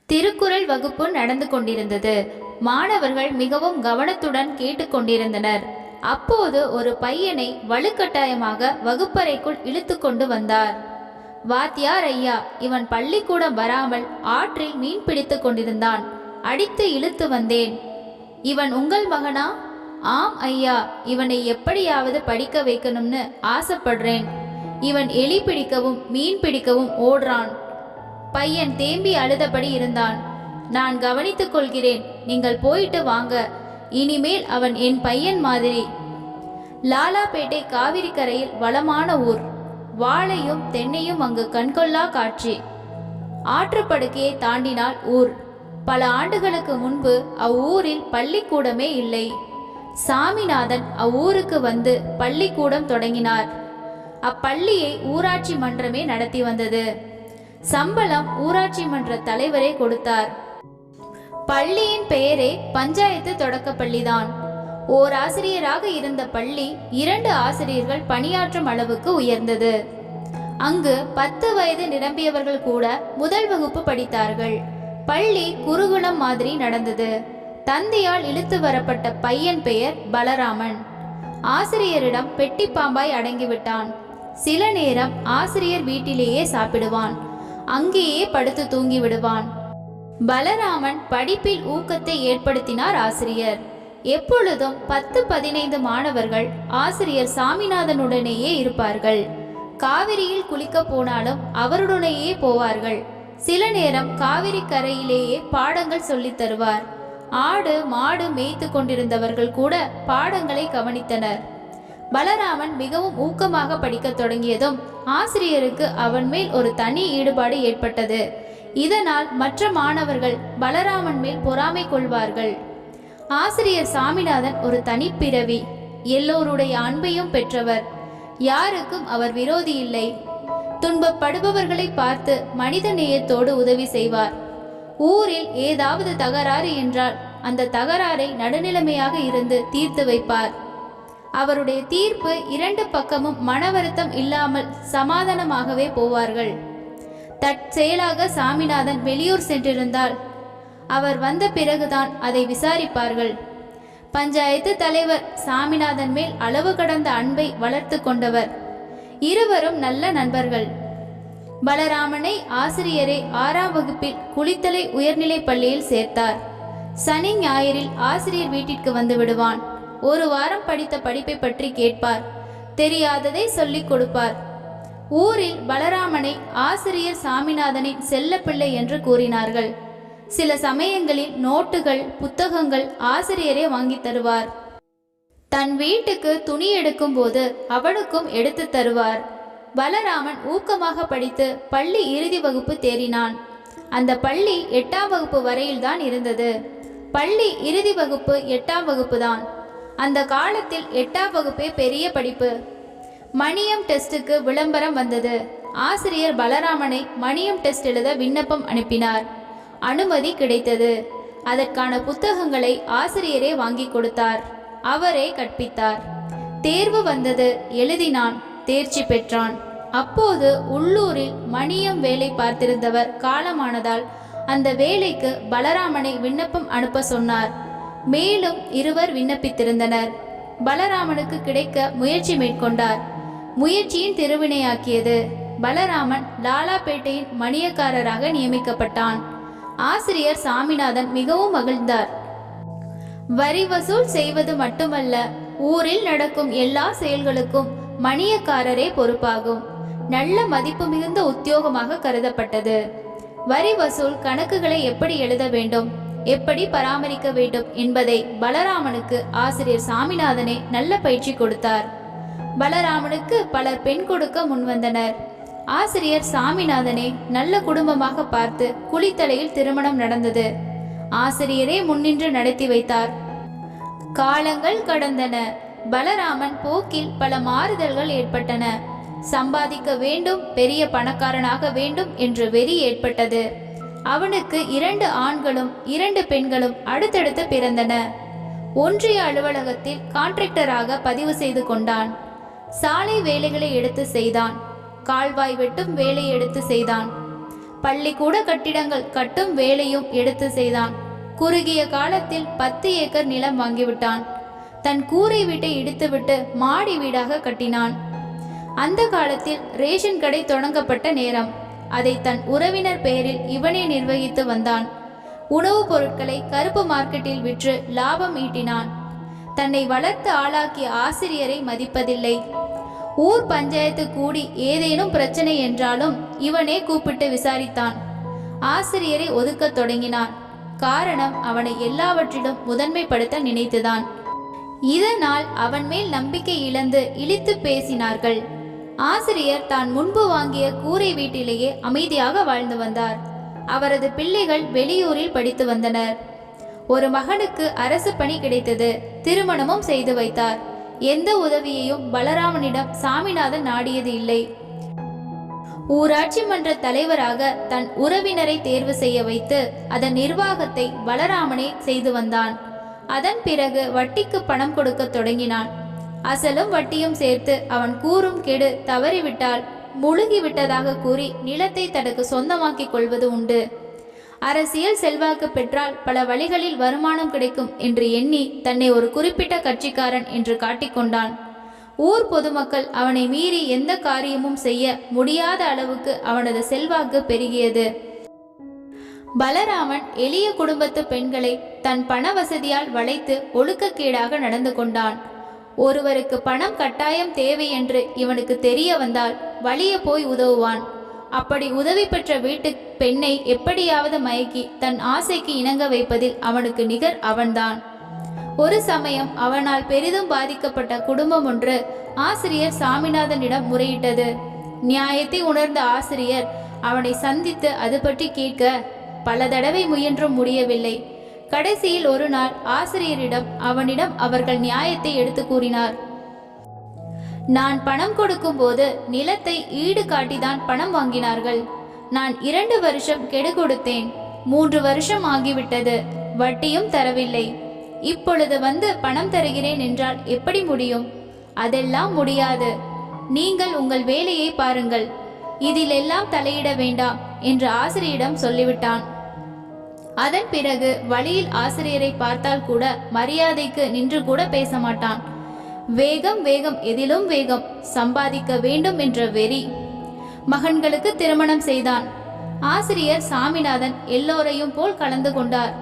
திருக்குறள் வகுப்பு நடந்து கொண்டிருந்தது. மாணவர்கள் மிகவும் கவனத்துடன் கேட்டுக்கொண்டிருந்தனர். அப்போது ஒரு பையனை வலுக்கட்டாயமாக வகுப்பறைக்குள் இழுத்து கொண்டு வந்தார். வாத்தியார் ஐயா, இவன் பள்ளிக்கூடம் வராமல் ஆற்றில் மீன் பிடித்து கொண்டிருந்தான். அடித்து இழுத்து வந்தேன். இவன் உங்கள் மகனா? ஆம் ஐயா, இவனை எப்படியாவது படிக்க வைக்கணும்னு ஆசைப்படுறேன். இவன் எலி பிடிக்கவும் மீன் பிடிக்கவும் ஓடுறான். பையன் தேம்பி அழுதபடி இருந்தான். நான் கவனித்துக் கொள்கிறேன், நீங்கள் போயிட்டு வாங்க. இனிமேல் அவன் என் பையன் மாதிரி. லாலாபேட்டை காவிரி கரையில் வளமான ஊர். வாழையும் தென்னையும் அங்கு கண்கொள்ளா காட்சி. ஆற்றுப்படுக்கையை தாண்டினால் ஊர். பல ஆண்டுகளுக்கு முன்பு அவ்வூரில் பள்ளிக்கூடமே இல்லை. சாமிநாதன் அவ்வூருக்கு வந்து பள்ளிக்கூடம் தொடங்கினார். அப்பள்ளியை ஊராட்சி மன்றமே நடத்தி வந்தது. சம்பளம் ஊராட்சி மன்ற தலைவரே கொடுத்தார். பள்ளியின் பெயரே பஞ்சாயத்து தொடக்கப்பள்ளிதான். ஓர் ஆசிரியராக இருந்த பள்ளி 2 ஆசிரியர்கள் பணியாற்றும் அளவுக்கு உயர்ந்தது. அங்கு 10 வயது நிரம்பியவர்கள் கூட முதல் வகுப்பு படித்தார்கள். பள்ளி குருகுலம் மாதிரி நடந்தது. தந்தையால் இழுத்து வரப்பட்ட பையன் பெயர் பலராமன். ஆசிரியரிடம் பெட்டி பாம்பாய் அடங்கிவிட்டான். சில நேரம் ஆசிரியர் வீட்டிலேயே சாப்பிடுவான். அங்கேயே படுத்து தூங்கி விடுவான். பலராமன் படிப்பில் ஊக்கத்தை ஏற்படுத்தினார் ஆசிரியர். எப்பொழுதும் 10-15 மாணவர்கள் ஆசிரியர் சாமிநாதனுடனேயே இருப்பார்கள். காவிரியில் குளிக்க போனாலும் அவருடனேயே போவார்கள். சில நேரம் காவிரி கரையிலேயே பாடங்கள் சொல்லித் தருவார். ஆடு மாடு மேய்த்து கொண்டிருந்தவர்கள் கூட பாடங்களை கவனித்தனர். பலராமன் மிகவும் ஊக்கமாக படிக்க தொடங்கியதும் ஆசிரியருக்கு அவன் மேல் ஒரு தனி ஈடுபாடு ஏற்பட்டது. இதனால் மற்ற மாணவர்கள் பலராமன் மேல் பொறாமை கொள்வார்கள். ஆசிரியர் சாமிநாதன் ஒரு தனிப்பிறவி. எல்லோருடைய அன்பையும் பெற்றவர். யாருக்கும் அவர் விரோதி இல்லை. துன்பப்படுபவர்களை பார்த்து மனித நேயத்தோடு உதவி செய்வார். ஊரில் ஏதாவது தகராறு என்றால் அந்த தகராறை நடுநிலைமையாக இருந்து தீர்த்து வைப்பார். அவருடைய தீர்ப்பு 2 பக்கமும் மனவருத்தம் இல்லாமல் சமாதானமாகவே போவார்கள். தற்செயலாக சாமிநாதன் வெளியூர் சென்றிருந்தால் அவர் வந்த பிறகுதான் அதை விசாரிப்பார்கள். பஞ்சாயத்து தலைவர் சாமிநாதன் மேல் அளவு கடந்த அன்பை வளர்த்து கொண்டவர். இருவரும் நல்ல நண்பர்கள். பலராமனை ஆசிரியரை 6ஆம் வகுப்பில் குளித்தலை உயர்நிலை பள்ளியில் சேர்த்தார். சனி ஞாயிறில் ஆசிரியர் வீட்டிற்கு வந்து விடுவான். ஒரு வாரம் படித்த படிப்பை பற்றி கேட்பார். தெரியாததை சொல்லிக் கொடுப்பார். ஊரில் பலராமனை ஆசிரியர் சாமிநாதனின் செல்ல பிள்ளை என்று கூறினார்கள். சில சமயங்களில் நோட்டுகள் புத்தகங்கள் ஆசிரியரே வாங்கி தருவார். தன் வீட்டுக்கு துணி எடுக்கும் போது அவனுக்கும் எடுத்து தருவார். பலராமன் ஊக்கமாக படித்து பள்ளி இறுதி வகுப்பு தேறினான். அந்த பள்ளி 8ஆம் வகுப்பு வரையில்தான் இருந்தது. பள்ளி இறுதி வகுப்பு 8ஆம் வகுப்பு தான். அந்த காலத்தில் 8ஆம் வகுப்பே பெரிய படிப்பு. மணியம் டெஸ்டுக்கு விளம்பரம் வந்தது. ஆசிரியர் பலராமனை மணியம் டெஸ்ட் எழுத விண்ணப்பம் அனுப்பினார். அனுமதி கிடைத்தது. அதற்கான புத்தகங்களை ஆசிரியரே வாங்கி கொடுத்தார். அவரே கற்பித்தார். தேர்வு வந்தது. எழுதினான். தேர்ச்சி பெற்றான். அப்போது உள்ளூரில் மணியம் வேலை பார்த்திருந்தவர் காலமானதால் அந்த வேலைக்கு பலராமனை விண்ணப்பம் அனுப்ப சொன்னார். மேலும் 2 விண்ணப்பித்திருந்தனர். பலராமனுக்கு கிடைக்க முயற்சி மேற்கொண்டார். முயற்சியின் திருவினையாக்கியது. பலராமன் லாலாபேட்டையின் மணியக்காரராக நியமிக்கப்பட்டான். ஆசிரியர் சாமிநாதன் மிகவும் மகிழ்ந்தார். வரி வசூல் செய்வது மட்டுமல்ல, ஊரில் நடக்கும் எல்லா செயல்களுக்கும் மணியக்காரரே பொறுப்பாகும். நல்ல மதிப்பு மிகுந்த உத்தியோகமாக கருதப்பட்டது. வரி வசூல் கணக்குகளை எப்படி எழுத வேண்டும், எப்படி பராமரிக்க வேண்டும் என்பதை பலராமனுக்கு ஆசிரியர் சாமிநாதனே நல்ல பயிற்சி கொடுத்தார். பலராமனுக்கு பலர் பெண் கொடுக்க முன்வந்தனர். ஆசிரியர் சாமிநாதனே நல்ல குடும்பமாக பார்த்து குளித்தலையில் திருமணம் நடந்தது. ஆசிரியரே முன்னின்று நடத்தி வைத்தார். காலங்கள் கடந்தன. பலராமன் போக்கில் பல மாறுதல்கள் ஏற்பட்டன. சம்பாதிக்க வேண்டும், பெரிய பணக்காரனாக வேண்டும் என்று வெறி ஏற்பட்டது. அவனுக்கு 2 ஆண்களும் 2 பெண்களும் அடுத்தடுத்து பிறந்தன. ஒன்றிய அலுவலகத்தில் கான்ட்ராக்டராக பதிவு செய்து கொண்டான். சாலை வேலைகளை எடுத்து செய்தான். கால்வாய் வெட்டும் வேலை எடுத்து செய்தான். பள்ளிக்கூட கட்டிடங்கள் கட்டும் வேலையும் எடுத்து செய்தான். குறுகிய காலத்தில் 10 ஏக்கர் நிலம் வாங்கிவிட்டான். தன் கூரை வீட்டை இடித்துவிட்டு மாடி வீடாக கட்டினான். அந்த காலத்தில் ரேஷன் கடை தொடங்கப்பட்ட நேரம். அதை தன் உறவினர் பெயரில் இவனே நிர்வகித்து வந்தான். உணவுப் பொருட்களை கருப்பு மார்க்கெட்டில் விற்று லாபம் ஈட்டினான். தன்னை வளர்த்து ஆளாக்கிய ஆசிரியரை மதிப்பதில்லை. ஊர் பஞ்சாயத்து கூடி ஏதேனும் பிரச்சனை என்றாலும் இவனே கூப்பிட்டு விசாரித்தான். ஆசிரியரை ஒதுக்கத் தொடங்கினான். காரணம், அவனை எல்லாவற்றிலும் முதன்மைப்படுத்த நினைத்துதான். இதனால் அவன் மேல் நம்பிக்கை இழந்து இழித்து பேசினார்கள். ஆசிரியர் தான் முன்பு வாங்கிய கூரை வீட்டிலேயே அமைதியாக வாழ்ந்து வந்தார். அவரது பிள்ளைகள் வெளியூரில் படித்து வந்தனர். ஒரு மகனுக்கு அரசு பணி கிடைத்தது. திருமணமும் செய்து வைத்தார். எந்த உதவியையும் பலராமனிடம் சாமிநாதன் நாடியது இல்லை. ஊராட்சி மன்ற தலைவராக தன் உறவினரை தேர்வு செய்ய வைத்து அதன் நிர்வாகத்தை பலராமனே செய்து வந்தான். அதன் பிறகு வட்டிக்கு பணம் கொடுக்க தொடங்கினான். அசலும் வட்டியும் சேர்த்து அவன் கூறும் கெடு தவறிவிட்டால் முழுகிவிட்டதாக கூறி நிலத்தை தனக்கு சொந்தமாக்கிக் கொள்வது உண்டு. அரசியல் செல்வாக்கு பெற்றால் பல வழிகளில் வருமானம் கிடைக்கும் என்று எண்ணி தன்னை ஒரு குறிப்பிட்ட கட்சிக்காரன் என்று காட்டிக்கொண்டான். ஊர் பொதுமக்கள் அவனை மீறி எந்த காரியமும் செய்ய முடியாத அளவுக்கு அவனது செல்வாக்கு பெருகியது. பலராமன் எளிய குடும்பத்து பெண்களை தன் பண வசதியால் வளைத்து ஒழுக்கக்கேடாக நடந்து கொண்டான். ஒருவருக்கு பணம் கட்டாயம் தேவை என்று இவனுக்கு தெரிய வந்தால் வலிய போய் உதவுவான். அப்படி உதவி பெற்ற வீட்டு பெண்ணை எப்படியாவது மயக்கி தன் ஆசைக்கு இணங்க வைப்பதில் அவனுக்கு நிகர் அவன்தான். ஒரு சமயம் அவனால் பெரிதும் பாதிக்கப்பட்ட குடும்பம் ஒன்று ஆசிரியர் சாமிநாதனிடம் முறையிட்டது. நியாயத்தை உணர்ந்த ஆசிரியர் அவனை சந்தித்து அது பற்றி கேட்க பல தடவை முயன்றும் முடியவில்லை. கடைசியில் ஒரு நாள் ஆசிரியரிடம் அவனிடம் அவர்கள் நியாயத்தை எடுத்து கூறினார். நான் பணம் கொடுக்கும் போது நிலத்தை ஈடு காட்டிதான் பணம் வாங்கினார்கள். நான் 2 வருஷம் கெடு கொடுத்தேன். 3 வருஷம் ஆகிவிட்டது. வட்டியும் தரவில்லை. இப்பொழுது வந்து பணம் தருகிறேன் என்றால் எப்படி முடியும்? அதெல்லாம் முடியாது. நீங்கள் உங்கள் வேலையை பாருங்கள். இதிலெல்லாம் தலையிட வேண்டாம் என்று ஆசிரியரிடம் சொல்லிவிட்டான். அதன் பிறகு வழியில் ஆசிரியரை பார்த்தால் கூட மரியாதைக்கு நின்று கூட பேச மாட்டான். வேகம் வேகம், எதிலும் வேகம், சம்பாதிக்க வேண்டும் என்ற வெறி. மகன்களுக்கு திருமணம் செய்தான். ஆசிரியர் சாமிநாதன் எல்லோரையும் போல் கலந்து கொண்டார்.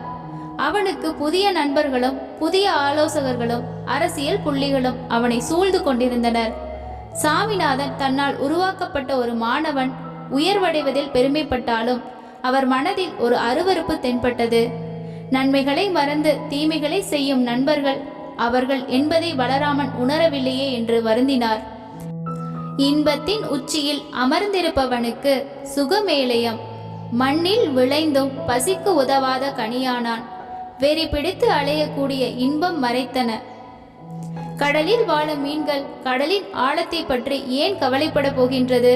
அவனுக்கு புதிய நண்பர்களும் புதிய ஆலோசகர்களும் அரசியல் புள்ளிகளும் அவனை சூழ்ந்து கொண்டிருந்தனர். சாமிநாதன் தன்னால் உருவாக்கப்பட்ட ஒரு மாணவன் உயர்வடைவதில் பெருமைப்பட்டாலும் அவர் மனதில் ஒரு அருவருப்பு தென்பட்டது. நன்மைகளை மறந்து தீமைகளை செய்யும் நண்பர்கள் அவர்கள் என்பதை பலராமன் உணரவில்லையே என்று வருந்தினார். இன்பத்தின் உச்சியில் அமர்ந்திருப்பவனுக்கு சுகமேலயம். மண்ணில் விளைந்தும் பசிக்கு உதவாத கனியானான். வெறி பிடித்து அலையக்கூடிய இன்பம் மறைத்தன. கடலில் வாழும் மீன்கள் கடலின் ஆழத்தை பற்றி ஏன் கவலைப்பட போகின்றது?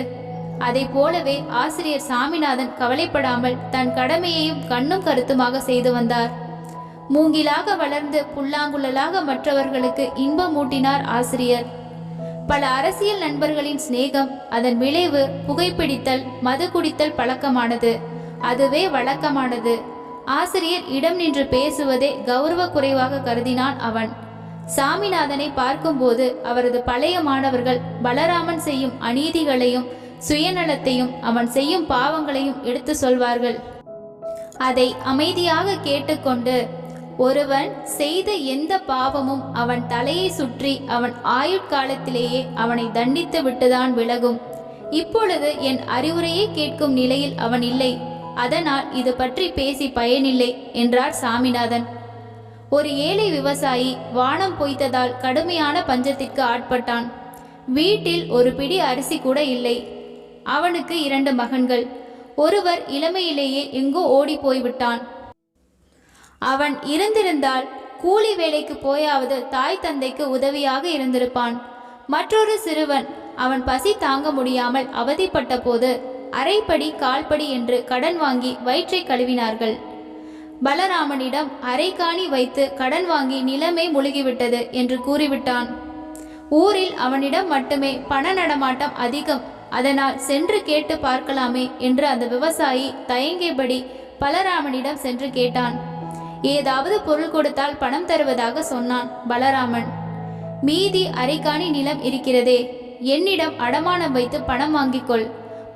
அதை போலவே ஆசிரியர் சாமிநாதன் கவலைப்படாமல் தன் கடமையையும் கண்ணும் கருத்துமாக செய்து வந்தார். மூங்கிலாக வளர்ந்து புல்லாங்குழலாக மற்றவர்களுக்கு இன்பம் ஊட்டினார் ஆசிரியர். பல அரசியல் நண்பர்களின் சிநேகம், அதன் விளைவு புகைப்பிடித்தல், மது குடித்தல் பழக்கமானது. அதுவே வழக்கமானது. ஆசிரியர் இடம் நின்று பேசுவதே கௌரவ குறைவாக கருதினான் அவன். சாமிநாதனை பார்க்கும்போது அவரது பழைய மாணவர்கள் பலராமன் செய்யும் அநீதிகளையும் சுயநலத்தையும் அவன் செய்யும் பாவங்களையும் எடுத்து சொல்வார்கள். அதை அமைதியாக கேட்டுக்கொண்டு ஒருவன் செய்த எந்த பாவமும் அவன் தலையை சுற்றி அவன் ஆயுட்காலத்திலேயே அவனை தண்டித்து விட்டுதான் விலகும். இப்பொழுது என் அறிவுரையை கேட்கும் நிலையில் அவன் இல்லை. அதனால் இது பற்றி பேசி பயனில்லை என்றார் சாமிநாதன். ஒரு ஏழை விவசாயி வானம் பொய்த்ததால் கடுமையான பஞ்சத்திற்கு ஆட்பட்டான். வீட்டில் ஒரு பிடி அரிசி கூட இல்லை. அவனுக்கு 2 மகன்கள். ஒருவர் இளமையிலேயே எங்கோ ஓடி போய்விட்டான். அவன் இருந்திருந்தால் கூலி வேலைக்கு போயாவது தாய் தந்தைக்கு உதவியாக இருந்திருப்பான். மற்றொரு சிறுவன் அவன் பசி தாங்க முடியாமல் அவதிப்பட்ட போது அரைப்படி கால்படி என்று கடன் வாங்கி வயிற்றை கழுவினார்கள். பலராமனிடம் அரைக்காணி வைத்து கடன் வாங்கி நிலமே முழுகிவிட்டது என்று கூறிவிட்டான். ஊரில் அவனிடம் மட்டுமே பண நடமாட்டம் அதிகம் அதனால் சென்று கேட்டு பார்க்கலாமே என்று அந்த விவசாயி தயங்கியபடி பலராமனிடம் சென்று கேட்டான். ஏதாவது பொருள் கொடுத்தால் பணம் தருவதாக சொன்னான் பலராமன். மீதி அரைக்காணி நிலம் இருக்கிறதே, என்னிடம் அடமானம் வைத்து பணம் வாங்கிக்கொள்.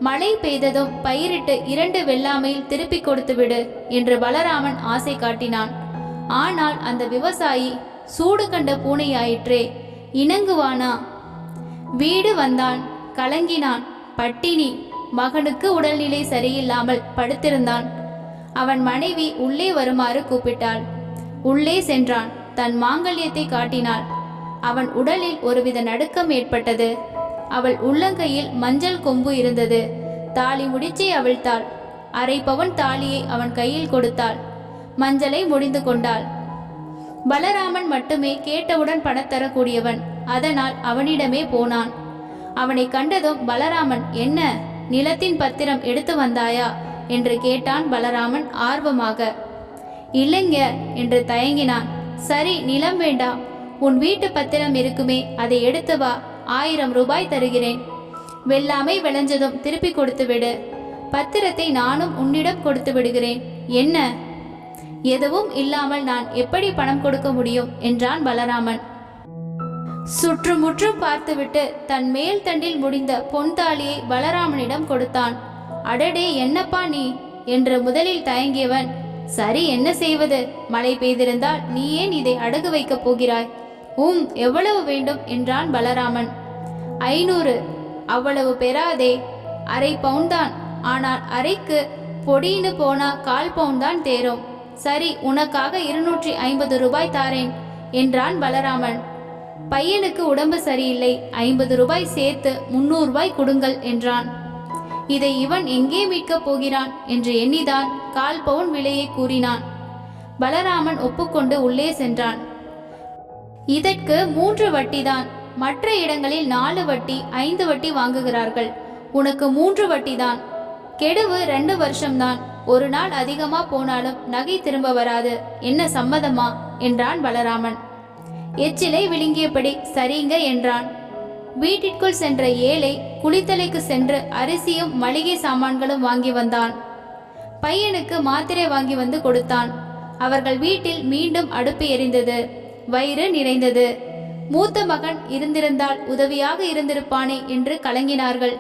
மழை பெய்ததும் பயிரிட்டு 2 வெள்ளாமையில் திருப்பி கொடுத்து விடு என்று பலராமன் ஆசை காட்டினான். ஆனால் அந்த விவசாயி சூடு கண்ட பூனையாயிற்றே, இணங்குவானா? வீடு வந்தான், கலங்கினான். பட்டினி. மகனுக்கு உடல்நிலை சரியில்லாமல் படுத்திருந்தான். அவன் மனைவி உள்ளே வருமாறு கூப்பிட்டாள். உள்ளே சென்றான். தன் மாங்கல்யத்தை காட்டினாள். அவன் உடலில் ஒருவித நடுக்கம் ஏற்பட்டது. அவள் உள்ளங்கையில் மஞ்சள் கொம்பு இருந்தது. தாலி முடிச்சை அவிழ்த்தாள். 1/2 பவுன் தாலியை அவன் கையில் கொடுத்தாள். மஞ்சளை முடிந்து கொண்டாள். பலராமன் மட்டுமே கேட்டவுடன் பணம் தரக்கூடியவன். அதனால் அவனிடமே போனான். அவனை கண்டதும் பலராமன், என்ன, நிலத்தின் பத்திரம் எடுத்து வந்தாயா என்று கேட்டான் பலராமன் ஆர்வமாக. இல்லைங்க என்று தயங்கினான். சரி, நிலம் வேண்டாம், உன் வீட்டு பத்திரம் இருக்குமே, அதை எடுத்து வா, 1000 ரூபாய் தருகிறேன். வெள்ளாமை விளைஞ்சதும் திருப்பி கொடுத்து விடு. பத்திரத்தை நானும் உன்னிடம் கொடுத்து விடுகிறேன். என்ன? எதுவும் இல்லாமல் நான் எப்படி பணம் கொடுக்க முடியும் என்றான் பலராமன். சுற்றுமுற்றும் பார்த்துவிட்டு தன் மேல் தண்டில் முடிந்த பொன் தாலியை பலராமனிடம் கொடுத்தான். அடடே, என்னப்பா நீ என்று முதலில் தயங்கியவன், சரி, என்ன செய்வது, மழை பெய்திருந்தால் நீ ஏன் இதை அடகு வைக்கப் போகிறாய்? எவ்வளவு வேண்டும் என்றான் பலராமன். 500. அவ்வளவு பெறாதே, 1/2 பவுன் தான். ஆனால் அரைக்கு பொடின்னு போனா 1/4 பவுன் தான் தேரும். சரி, உனக்காக 250 ரூபாய் தாரேன் என்றான் பலராமன். பையனுக்கு உடம்பு சரியில்லை, 50 ரூபாய் சேர்த்து 300 ரூபாய் கொடுங்கள் என்றான். இதை இவன் எங்கே மீட்கப் போகிறான் என்று எண்ணிதான் 1/4 பவுன் விலையை கூறினான். பலராமன் ஒப்புக்கொண்டு உள்ளே சென்றான். இதற்கு 3 வட்டிதான். மற்ற இடங்களில் 4 வட்டி 5 வட்டி வாங்குகிறார்கள். உனக்கு 3 வட்டிதான். கெடுவு 2 வருஷம்தான். ஒரு நாள் அதிகமா போனாலும் நகை திரும்ப வராது. என்ன சம்மதமா என்றான் பலராமன். எச்சிலை விழுங்கியபடி சரிங்க என்றான். வீட்டிற்குள் சென்ற ஏழை குளித்தலைக்கு சென்று அரிசியும் மளிகை சாமான்களும் வாங்கி வந்தான். பையனுக்கு மாத்திரை வாங்கி வந்து கொடுத்தான். அவர்கள் வீட்டில் மீண்டும் அடுப்பு எரிந்தது. வயிறு நிறைந்தது. மூத்த மகன் இருந்திருந்தால் உதவியாக இருந்திருப்பானே என்று கலங்கினார்கள்.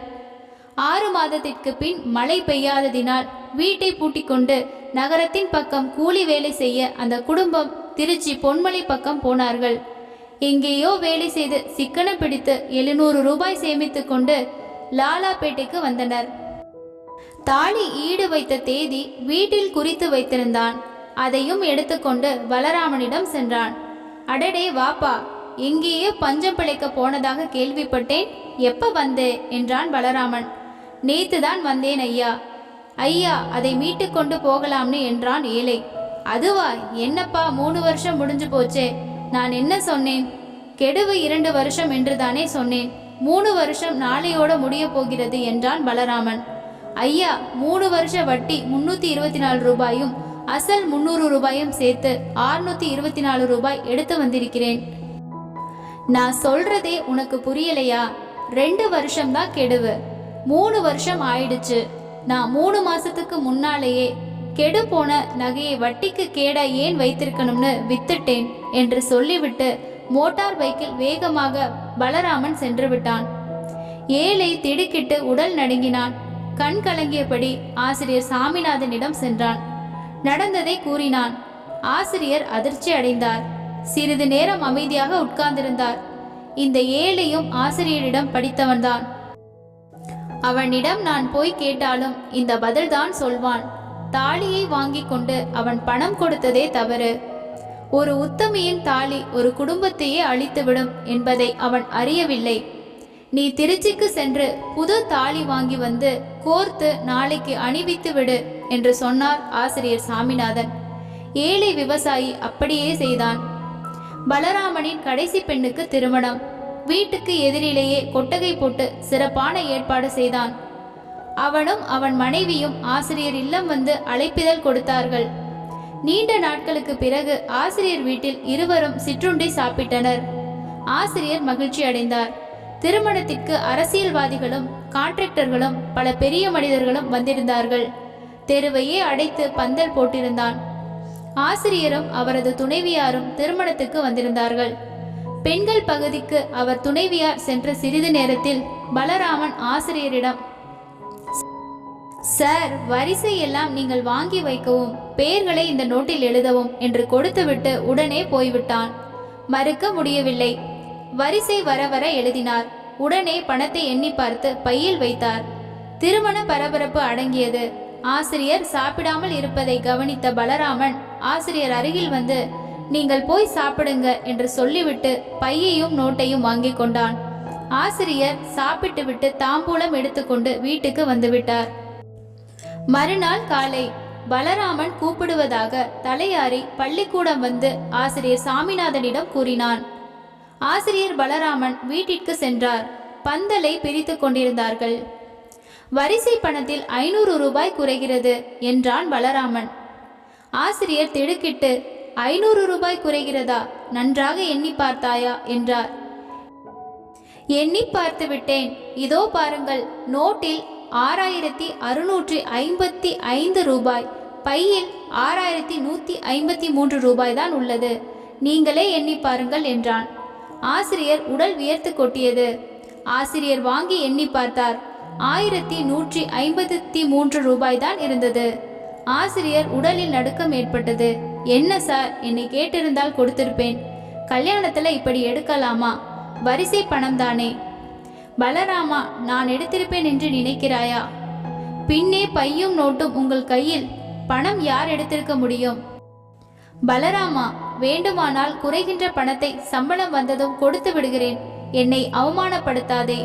6 மாதத்திற்கு பின் மழை பெய்யாததினால் வீட்டை பூட்டிக் கொண்டு நகரத்தின் பக்கம் கூலி வேலை செய்ய அந்த குடும்பம் திருச்சி பொன்மலை பக்கம் போனார்கள். எங்கேயோ வேலை செய்து சிக்கனம் பிடித்து 700 ரூபாய் சேமித்து கொண்டு லாலாப்பேட்டைக்கு வந்தனர். தாலி ஈடு வைத்த தேதி வீட்டில் குறித்து வைத்திருந்தான். அதையும் எடுத்துக்கொண்டு பலராமனிடம் சென்றான். அடடே, வாப்பா, எங்கேயோ பஞ்சம் பிழைக்க போனதாக கேள்விப்பட்டேன். எப்ப வந்தே என்றான் பலராமன். நேத்துதான் வந்தேன் ஐயா. ஐயா, அதை மீட்டு கொண்டு போகலாம்னு என்றான் ஏழை. அதுவா? என்னப்பா, 3 வருஷம் முடிஞ்சு போச்சே. நான் என்ன சொன்னேன்? கெடுவு 2 வருஷம் என்று தானே சொன்னேன். 3 வருஷம் நாளையோட முடிய போகிறது என்றான் பலராமன். ஐயா, 3 வருஷ வட்டி 324 ரூபாயும் அசல் 300 ரூபாயும் சேர்த்து 624 ரூபாய் எடுத்து வந்திருக்கிறேன். நான் சொல்றதே உனக்கு புரியலையா? 2 வருஷம்தான் கெடுவு. 3 வருஷம் ஆயிடுச்சு. நான் 3 மாசத்துக்கு முன்னாலேயே கெடு போன நகையை வட்டிக்கு கேட ஏன் வைத்திருக்கணும்னு வித்துட்டேன் என்று சொல்லிவிட்டு மோட்டார் பைக்கில் வேகமாக பலராமன் சென்று விட்டான். ஏழை திடுக்கிட்டு உடல் நடுங்கினான். கண் கலங்கியபடி ஆசிரியர் சாமிநாதனிடம் சென்றான். நடந்ததை கூறினான். ஆசிரியர் அதிர்ச்சி அடைந்தார். சிறிது நேரம் அமைதியாக உட்கார்ந்திருந்தார். இந்த ஏழையும் ஆசிரியரிடம் படித்தவன்தான். அவனிடம் நான் போய் கேட்டாலும் இந்த பதில்தான் சொல்வான். தாலியை வாங்கி கொண்டு அவன் பணம் கொடுத்ததே தவறு. ஒரு உத்தமியின் தாலி ஒரு குடும்பத்தையே அழித்துவிடும் என்பதை அவன் அறியவில்லை. நீ திருச்சிக்கு சென்று புது தாலி வாங்கி வந்து கோர்த்து நாளைக்கு அணிவித்து விடு என்று சொன்னார் ஆசிரியர் சாமிநாதன். ஏழை விவசாயி அப்படியே செய்தான். பலராமனின் கடைசி பெண்ணுக்கு திருமணம். வீட்டுக்கு எதிரிலேயே கொட்டகை போட்டு சிறப்பான ஏற்பாடு செய்தான். அவனும் அவன் மனைவியும் ஆசிரியர் இல்லம் வந்து அழைப்பிதழ் கொடுத்தார்கள். நீண்ட நாட்களுக்கு பிறகு ஆசிரியர் வீட்டில் இருவரும் சிற்றுண்டி சாப்பிட்டனர். ஆசிரியர் மகிழ்ச்சி அடைந்தார். திருமணத்திற்கு அரசியல்வாதிகளும் கான்ட்ராக்டர்களும் பல பெரிய மனிதர்களும் வந்திருந்தார்கள். தெருவையே அடைத்து பந்தல் போட்டிருந்தான். ஆசிரியரும் அவரது துணைவியாரும் திருமணத்துக்கு வந்திருந்தார்கள். பெண்கள் பகுதிக்கு அவர் துணைவியார் சென்ற சிறிது நேரத்தில் பலராமன் ஆசிரியரிடம், சார், வரிசை எல்லாம் நீங்கள் வாங்கி வைக்கவும், பெயர்களை இந்த நோட்டில் எழுதவும் என்று கொடுத்துவிட்டு உடனே போய்விட்டான். மறுக்க முடியவில்லை. வரிசை வர வர எழுதினார். உடனே பணத்தை எண்ணி பார்த்து பையில் வைத்தார். திருமண பரபரப்பு அடங்கியது. ஆசிரியர் சாப்பிடாமல் இருப்பதை கவனித்த பலராமன் ஆசிரியர் அருகில் வந்து, நீங்கள் போய் சாப்பிடுங்க என்று சொல்லிவிட்டு பையையும் நோட்டையும் வாங்கி கொண்டான். ஆசிரியர் சாப்பிட்டு விட்டு தாம்பூலம் எடுத்துக்கொண்டு வீட்டுக்கு வந்துவிட்டார். மறுநாள் காலை பலராமன் கூப்பிடுவதாக தலையாரி பள்ளிக்கூடம் வந்து ஆசிரியர் சாமிநாதனிடம் கூறினான். ஆசிரியர் பலராமன் வீட்டிற்கு சென்றார். பந்தலை பிரித்து கொண்டிருந்தார்கள். வரிசை பணத்தில் 500 ரூபாய் குறைகிறது என்றான் பலராமன். ஆசிரியர் திடுக்கிட்டு, 500 ரூபாய் குறைகிறதா? நன்றாக எண்ணி பார்த்தாயா என்றார். எண்ணி பார்த்து விட்டேன். இதோ பாருங்கள், நோட்டில் 6655 ரூபாய், பையில் 6153 ரூபாய் தான் உள்ளது. நீங்களே எண்ணி பாருங்கள் என்றான். ஆசிரியர் உடல் வியர்த்து கொட்டியது. ஆசிரியர் வாங்கி எண்ணி பார்த்தார். 1153 ரூபாய் தான் இருந்தது. ஆசிரியர் உடலில் நடுக்கம் ஏற்பட்டது. என்ன சார், என்னை கேட்டிருந்தால் கொடுத்திருப்பேன். கல்யாணத்துல இப்படி எடுக்கலாமா? வரிசை பணம் தானே. பலராமா, நான் எடுத்திருப்பேன் என்று நினைக்கிறாயா? பின்னே பையும் நோட்டும் உங்கள் கையில், பணம் யார் எடுத்திருக்க முடியும்? பலராமா, வேண்டுமானால் குறைகின்ற பணத்தை சம்பளம் வந்ததும் கொடுத்து விடுகிறேன். என்னை அவமானப்படுத்தாதே.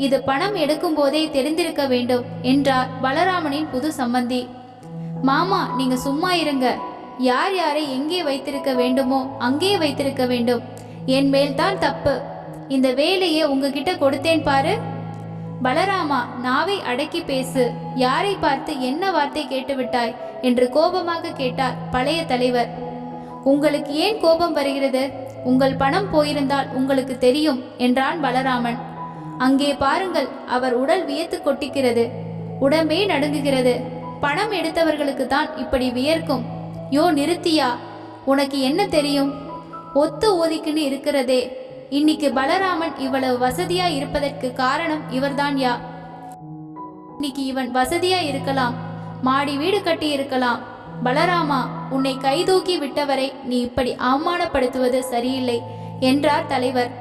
இது பணம் எடுக்கும் போதே தெரிந்திருக்க வேண்டும் என்றார் பலராமனின் புது சம்பந்தி. மாமா, நீங்க சும்மா இருங்க. யார் யாரை எங்கே வைத்திருக்க வேண்டுமோ அங்கே வைத்திருக்க வேண்டும். என் மேல்தான் தப்பு. இந்த வேலையை உங்ககிட்ட கொடுத்தேன் பாரு. பலராமா, நாவை அடக்கி பேசு. யாரை பார்த்து என்ன வார்த்தை கேட்டுவிட்டாய் என்று கோபமாக கேட்டார் பழைய தலைவர். உங்களுக்கு ஏன் கோபம் வருகிறது? உங்கள் பணம் போயிருந்தால் உங்களுக்கு தெரியும் என்றான் பலராமன். அங்கே பாருங்கள், அவர் உடல் வியர்த்து கொட்டிக்கிறது. உடம்பே நடுங்குகிறது. பணம் எடுத்தவர்களுக்கு தான் இப்படி வியர்க்கும். யோ நிறுத்தியா, உனக்கு என்ன தெரியும்? ஒத்து ஊதிக்குன்னு இருக்கிறதே. இன்னைக்கு பலராமன் இவ்வளவு வசதியா இருப்பதற்கு காரணம் இவர்தான். யா இன்னைக்கு இவன் வசதியா இருக்கலாம், மாடி வீடு கட்டி இருக்கலாம். பலராமா, உன்னை கைதூக்கி விட்டவரை நீ இப்படி அவமானப்படுத்துவது சரியில்லை என்றார் தலைவர்.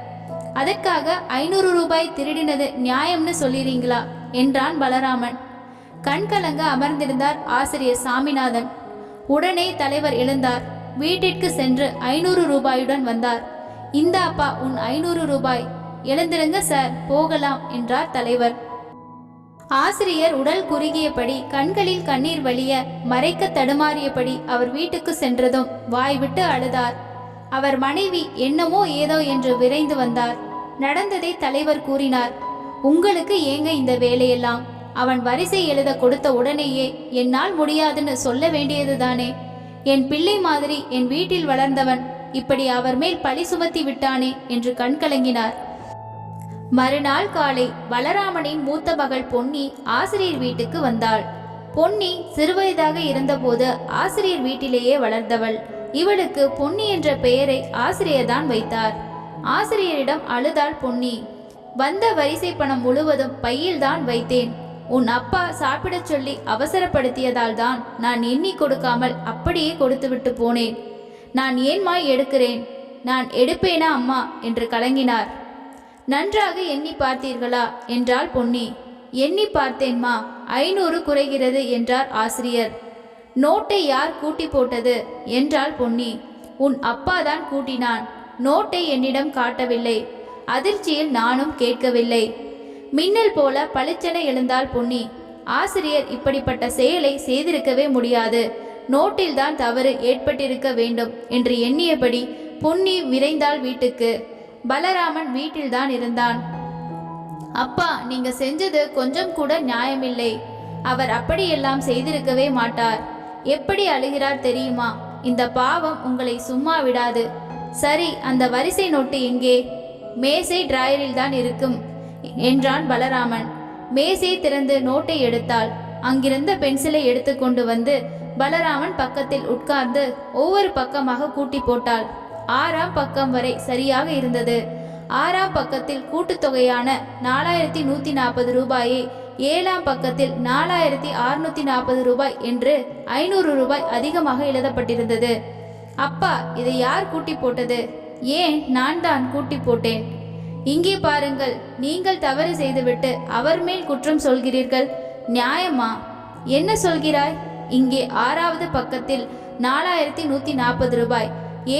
அதற்காக 500 ரூபாய் திருடினது நியாயம்னு சொல்லிறீங்களா என்றான் பலராமன். கண்கலங்க அமர்ந்திருந்தார் ஆசிரியர் சாமிநாதன். உடனே தலைவர் எழுந்தார். வீட்டிற்கு சென்று 500 ரூபாயுடன் வந்தார். இந்த அப்பா உன் 500 ரூபாய். எழுந்திருங்க சார், போகலாம் என்றார் தலைவர். ஆசிரியர் உடல் குறுகியபடி கண்களில் கண்ணீர் வழிய மறைக்க தடுமாறியபடி அவர் வீட்டுக்கு சென்றதும் வாய்விட்டு அழுதார். அவர் மனைவி என்னமோ ஏதோ என்று விரைந்து வந்தார். நடந்ததை தலைவர் கூறினார். உங்களுக்கு ஏங்க இந்த வேலையெல்லாம்? அவன் வரிசை எழுத கொடுத்த உடனேயே என்னால் முடியாதுன்னு சொல்ல வேண்டியதுதானே. என் பிள்ளை மாதிரி என் வீட்டில் வளர்ந்தவன் இப்படி அவர் மேல் பழி சுமத்தி விட்டானே என்று கண்கலங்கினார். மறுநாள் காலை பலராமனின் மூத்த மகள் பொன்னி ஆசிரியர் வீட்டுக்கு வந்தாள். பொன்னி சிறுவயதாக இருந்தபோது ஆசிரியர் வீட்டிலேயே வளர்ந்தவள். இவளுக்கு பொன்னி என்ற பெயரை ஆசிரியர் தான் வைத்தார். ஆசிரியரிடம் அழுதாள் பொன்னி. வந்த வரிசை பணம் முழுவதும் பையில் தான் வைத்தேன். உன் அப்பா சாப்பிடச் சொல்லி அவசரப்படுத்தியதால் தான் நான் எண்ணி கொடுக்காமல் அப்படியே கொடுத்துவிட்டு போனேன். நான் ஏன்மா எடுக்கிறேன்? நான் எடுப்பேனா அம்மா என்று கலங்கினார். நன்றாக எண்ணி பார்த்தீர்களா என்றாள் பொன்னி. எண்ணி பார்த்தேன்மா, 500 குறைகிறது என்றார் ஆசிரியர். நோட்டை யார் கூட்டி போட்டது என்றாள் பொன்னி. உன் அப்பாதான் கூட்டினான். நோட்டை என்னிடம் காட்டவில்லை. அதிர்ச்சியில் நானும் கேட்கவில்லை. மின்னல் போல பளிச்சென எழுந்தாள் பொன்னி. ஆசிரியர் இப்படிப்பட்ட செயலை செய்திருக்கவே முடியாது. நோட்டில்தான் தவறு ஏற்பட்டிருக்க வேண்டும் என்று எண்ணியபடி பொன்னி விரைந்தாள் வீட்டுக்கு. பலராமன் வீட்டில்தான் இருந்தான். அப்பா, நீங்க செஞ்சது கொஞ்சம் கூட நியாயமில்லை. அவர் அப்படியெல்லாம் செய்திருக்கவே மாட்டார். எப்படி அழுகிறார் தெரியுமா? இந்த பாவம் உங்களை சும்மா விடாது. சரி, அந்த வரிசை நோட்டு எங்கே? மேசை டிராயரில் தான் இருக்கும் என்றான் பலராமன். மேசை திறந்து நோட்டை எடுத்தாள். அங்கிருந்த பென்சிலை எடுத்து கொண்டு வந்து பலராமன் பக்கத்தில் உட்கார்ந்து ஒவ்வொரு பக்கமாக கூட்டி போட்டாள். 6ஆம் பக்கம் வரை சரியாக இருந்தது. 6ஆம் பக்கத்தில் கூட்டுத்தொகையான 4140 ரூபாயை 7ஆம் பக்கத்தில் 4640 ரூபாய் என்று 500 ரூபாய் அதிகமாக எழுதப்பட்டிருந்தது. அப்பா, இதை யார் கூட்டி போட்டது? ஏன், நான் தான் கூட்டி போட்டேன். இங்கே பாருங்கள், நீங்கள் தவறு செய்துவிட்டு அவர் மேல் குற்றம் சொல்கிறீர்கள். நியாயமா? என்ன சொல்கிறாய்? இங்கே 6வது பக்கத்தில் 4140 ரூபாய்,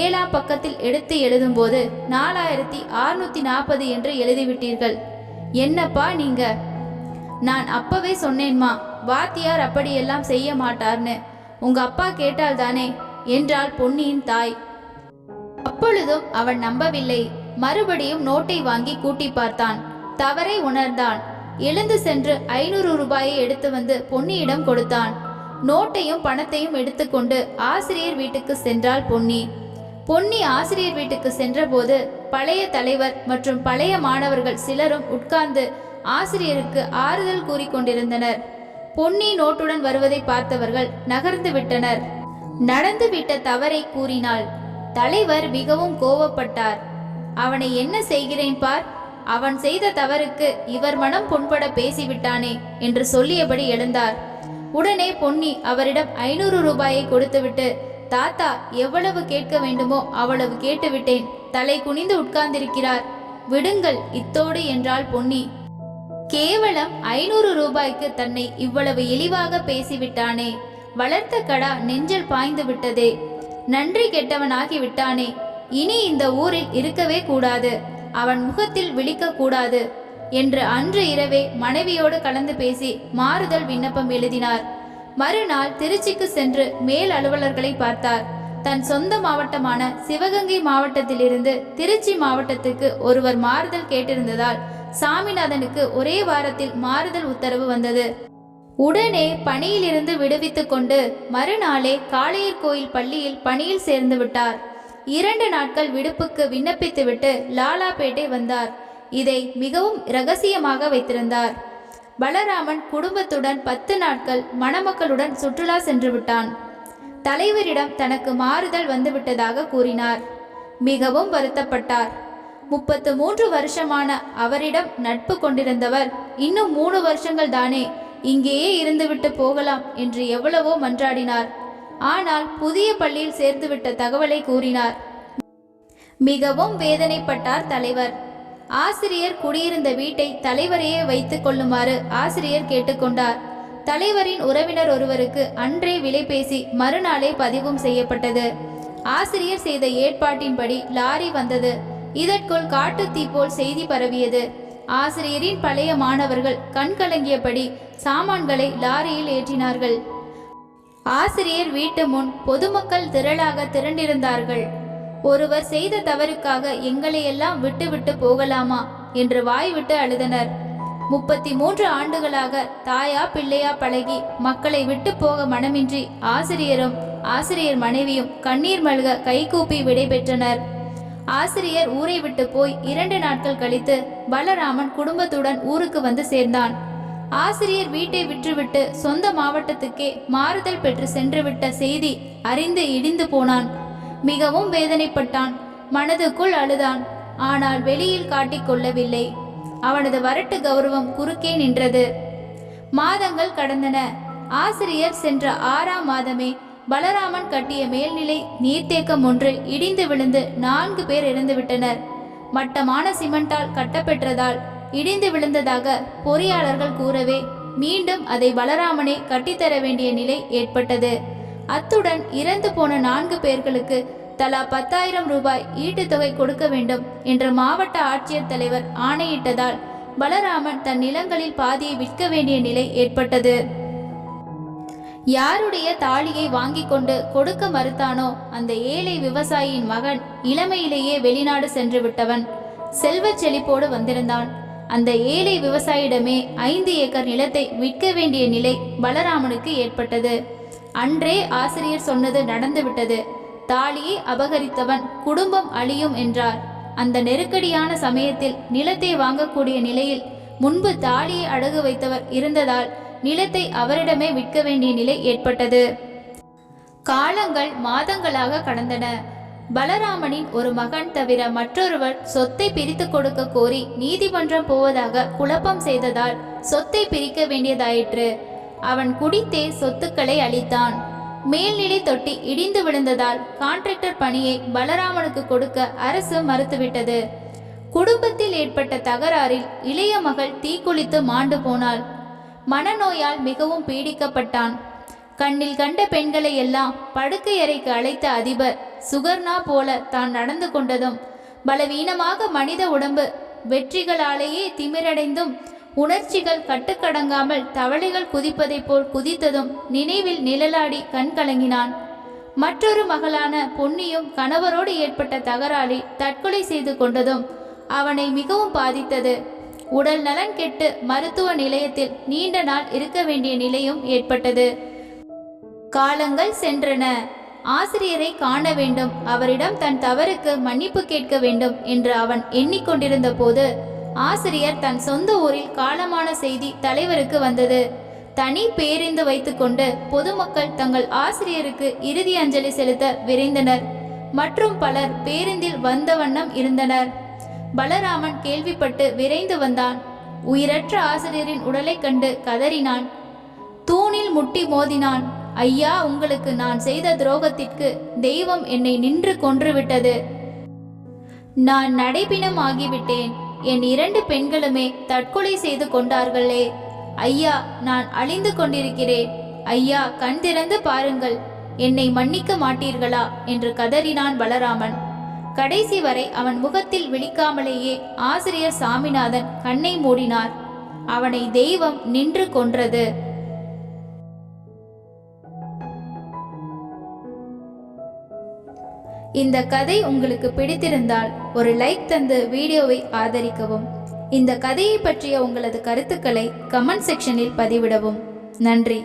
7ஆம் பக்கத்தில் எடுத்து எழுதும்போது 4640 என்று எழுதிவிட்டீர்கள். என்னப்பா நீங்க? நான் அப்பவே சொன்னேன்மா, வாத்தியார் அப்படியெல்லாம் செய்ய மாட்டார்னு. உங்க அப்பா கேட்டால் தானே என்றாள் பொன்னியின் தாய். அப்பொழுதும் அவன் நம்பவில்லை. மறுபடியும் நோட்டை வாங்கி கூட்டி பார்த்தான். தவறை உணர்ந்தான். எழுந்து சென்று 500 ரூபாயை எடுத்து வந்து பொன்னியிடம் கொடுத்தான். நோட்டையும் பணத்தையும் எடுத்துக்கொண்டு ஆசிரியர் வீட்டுக்கு சென்றாள் பொன்னி. பொன்னி ஆசிரியர் வீட்டுக்கு சென்றபோது பழைய தலைவர் மற்றும் பழைய மாணவர்கள் சிலரும் உட்கார்ந்து ஆசிரியருக்கு ஆறுதல் கூறிக்கொண்டிருந்தனர். பொன்னி நோட்டுடன் வருவதை பார்த்தவர்கள் நகர்ந்து விட்டனர். நடந்துவிட்ட தவறை கூறினாள். தலைவர் மிகவும் கோபப்பட்டார். அவனை என்ன செய்கிறேன் பார், அவன் செய்த தவறுக்கு இவர் மனம் புண்பட பேசிவிட்டானே என்று சொல்லியபடி எழுந்தார். உடனே பொன்னி அவரிடம் 500 ரூபாயை கொடுத்துவிட்டு, தாத்தா, எவ்வளவு கேட்க வேண்டுமோ அவ்வளவு கேட்டுவிட்டேன். தலை குனிந்து உட்கார்ந்திருக்கிறார், விடுங்கள் இத்தோடு என்றாள் பொன்னி. கேவலம் 500 ரூபாய்க்கு தன்னை இவ்வளவு இழிவாக பேசிவிட்டானே. வளர்த்த கடா நெஞ்சில் பாய்ந்து விட்டதே. நன்றி கெட்டவனாகி விட்டானே. இனி இந்த ஊரில் இருக்கவே கூடாது, அவன் முகத்தில் விழிக்க கூடாது என்று அன்று இரவே மனைவியோடு கலந்து பேசி மாறுதல் விண்ணப்பம் எழுதினார். மறுநாள் திருச்சிக்கு சென்று மேல் அலுவலர்களை பார்த்தார். தன் சொந்த மாவட்டமான சிவகங்கை மாவட்டத்திலிருந்து திருச்சி மாவட்டத்துக்கு ஒருவர் மாறுதல் கேட்டிருந்ததால் சாமிநாதனுக்கு ஒரே வாரத்தில் மாறுதல் உத்தரவு வந்தது. உடனே பணியிலிருந்து விடுவித்து கொண்டு மறுநாளே காளையர் கோயில் பள்ளியில் பணியில் சேர்ந்து விட்டார். 2 நாட்கள் விடுப்புக்கு விண்ணப்பித்துவிட்டு லாலாபேட்டை வந்தார். இதை மிகவும் இரகசியமாக வைத்திருந்தார். பலராமன் குடும்பத்துடன் 10 நாட்கள் மணமக்களுடன் சுற்றுலா சென்று விட்டான். தலைவரிடம் தனக்கு மாறுதல் வந்துவிட்டதாக கூறினார். மிகவும் வருத்தப்பட்டார். 33 வருஷமான அவரிடம் நட்பு கொண்டிருந்தவர் இன்னும் 3 வருஷங்கள் தானே, இங்கேயே இருந்துவிட்டு போகலாம் என்று எவ்வளவோ மன்றாடினார். ஆனால் புதிய பள்ளியில் சேர்ந்துவிட்ட தகவலை கூறினார். மிகவும் வேதனைப்பட்டார் தலைவர். ஆசிரியர் குடியிருந்த வீட்டை தலைவரையே வைத்துக் கொள்ளுமாறு ஆசிரியர் கேட்டுக்கொண்டார். தலைவரின் உறவினர் ஒருவருக்கு அன்றே விலை பேசி மறுநாளே பதிவும் செய்யப்பட்டது. ஆசிரியர் செய்த ஏற்பாட்டின்படி லாரி வந்தது. இதற்குள் காட்டுத்தீ போல் செய்தி பரவியது. ஆசிரியரின் பழைய மாணவர்கள் கண்கலங்கியபடி சாமான்களை லாரியில் ஏற்றினார்கள். ஆசிரியர் வீட்டு முன் பொதுமக்கள் திரளாக திரண்டிருந்தார்கள். ஒருவர் செய்த தவறுக்காக எங்களையெல்லாம் விட்டு போகலாமா என்று வாய்விட்டு அழுதனர். 33 ஆண்டுகளாக தாயா பிள்ளையா பழகி மக்களை விட்டு போக மனமின்றி ஆசிரியரும் ஆசிரியர் மனைவியும் கண்ணீர் மல்க கைகூப்பி விடை பெற்றனர். ஆசிரியர் ஊரை விட்டு போய் 2 நாட்கள் கழித்து பலராமன் குடும்பத்துடன் ஊருக்கு வந்து சேர்ந்தான். ஆசிரியர் வீட்டை விற்றுவிட்டு சொந்த மாவட்டத்துக்கே மாறுதல் பெற்று சென்றுவிட்ட செய்தி அறிந்து இடிந்து போனான். மிகவும் வேதனைப்பட்டான். மனதுக்குள் அழுதான். ஆனால் வெளியில் காட்டிக்கொள்ளவில்லை. அவனது வரட்டு கௌரவம் குறுக்கே நின்றது. மாதங்கள் கடந்தன. ஆசிரியர் சென்ற 6ஆம் மாதமே பலராமன் கட்டிய மேல்நிலை நீர்த்தேக்கம் ஒன்று இடிந்து விழுந்து 4 பேர் இறந்துவிட்டனர். மட்டமான சிமெண்டால் கட்டப்பெற்றதால் இடிந்து விழுந்ததாக பொறியாளர்கள் கூறவே மீண்டும் அதை பலராமனே கட்டித்தர வேண்டிய நிலை ஏற்பட்டது. அத்துடன் இறந்து போன 4 பேர்களுக்கு தலா 10,000 ரூபாய் ஈட்டுத்தொகை கொடுக்க வேண்டும் என்று மாவட்ட ஆட்சியர் தலைவர் ஆணையிட்டதால் பலராமன் தன் நிலங்களில் பாதியை விற்க வேண்டிய நிலை ஏற்பட்டது. யாருடைய தாலியை வாங்கி கொண்டு கொடுக்க மறுத்தானோ அந்த ஏழை விவசாயியின் மகன் இளமையிலேயே வெளிநாடு சென்று விட்டவன் செல்வச் செழிப்போடு வந்திருந்தான். அந்த ஏழை விவசாயிடமே 5 ஏக்கர் நிலத்தை விற்க வேண்டிய நிலை பலராமனுக்கு ஏற்பட்டது. அன்றே ஆசிரியர் சொன்னது நடந்துவிட்டது. தாலியை அபகரித்தவன் குடும்பம் அழியும் என்றார். அந்த நெருக்கடியான சமயத்தில் நிலத்தை வாங்கக்கூடிய நிலையில் முன்பு தாலியை அடகு வைத்தவர் இருந்ததால் நிலத்தை அவரிடமே விற்க வேண்டிய நிலை ஏற்பட்டது. காலங்கள் மாதங்களாக கடந்தன. பலராமனின் ஒரு மகன் தவிர மற்றொருவர் சொத்தை பிரித்து கொடுக்க கோரி நீதிமன்றம் போவதாக குழப்பம் செய்ததால் சொத்தை பிரிக்க வேண்டியதாயிற்று. அவன் குடித்தே சொத்துக்களை அளித்தான். மேல்நிலை தொட்டி இடிந்து விழுந்ததால் கான்ட்ராக்டர் பணியை பலராமனுக்கு கொடுக்க அரசு மறுத்துவிட்டது. குடும்பத்தில் ஏற்பட்ட தகராறில் இளைய மகள் தீக்குளித்து மாண்டு போனாள். மனநோயால் மிகவும் பீடிக்கப்பட்டான். கண்ணில் கண்ட பெண்களை எல்லாம் படுக்கை அறைக்கு அழைத்த அதிபர் சுகர்ணா போல தான் நடந்து கொண்டதும், பலவீனமாக மனித உடம்பு வெற்றிகளாலேயே திமிரடைந்தும், உணர்ச்சிகள் கட்டுக்கடங்காமல் தவளைகள் குதிப்பதைப் போல் குதித்ததும் நினைவில் நிழலாடி கண் கலங்கினான். மற்றொரு மகளான பொன்னியும் கணவரோடு ஏற்பட்ட தகராறில் தற்கொலை செய்து கொண்டதும் அவனை மிகவும் பாதித்தது. உடல் நலன் கெட்டு மருத்துவ நிலையத்தில் நீண்ட நாள் இருக்க வேண்டிய நிலையும் ஏற்பட்டது. காலங்கள் சென்றன. ஆசிரியரை காண வேண்டும், அவரிடம் தன் தவறுக்கு மன்னிப்பு கேட்க வேண்டும் என்று அவன் எண்ணிக்கொண்டிருந்த போது ஆசிரியர் தன் சொந்த ஊரில் காலமான செய்தி தலைவருக்கு வந்தது. தனி பேருந்து வைத்துக்கொண்டு பொதுமக்கள் தங்கள் ஆசிரியருக்கு இறுதி அஞ்சலி செலுத்த விரைந்தனர். மற்றும் பலர் பேருந்தில் வந்த வண்ணம் இருந்தனர். பலராமன் கேள்விப்பட்டு விரைந்து வந்தான். உயிரற்ற ஆசிரியரின் உடலை கண்டு கதறினான். தூணில் முட்டி மோதினான். ஐயா, உங்களுக்கு நான் செய்த துரோகத்திற்கு தெய்வம் என்னை நின்று கொன்றுவிட்டது. நான் நடைபிணம் ஆகிவிட்டேன். என் 2 பெண்களுமே தற்கொலை செய்து கொண்டார்களே. ஐயா, நான் அழிந்து கொண்டிருக்கிறேன். ஐயா, கண் திறந்து பாருங்கள், என்னை மன்னிக்க மாட்டீர்களா என்று கதறினான் பலராமன். கடைசி வரை அவன் முகத்தில் விழிக்காமலேயே ஆசிரியர் சாமிநாதன் கண்ணை மூடினார். அவனை தெய்வம் நின்று கொன்றது. இந்த கதை உங்களுக்கு பிடித்திருந்தால் ஒரு லைக் தந்து வீடியோவை ஆதரிக்கவும். இந்த கதையை பற்றிய உங்களது கருத்துக்களை கமெண்ட் செக்ஷனில் பதிவிடவும். நன்றி.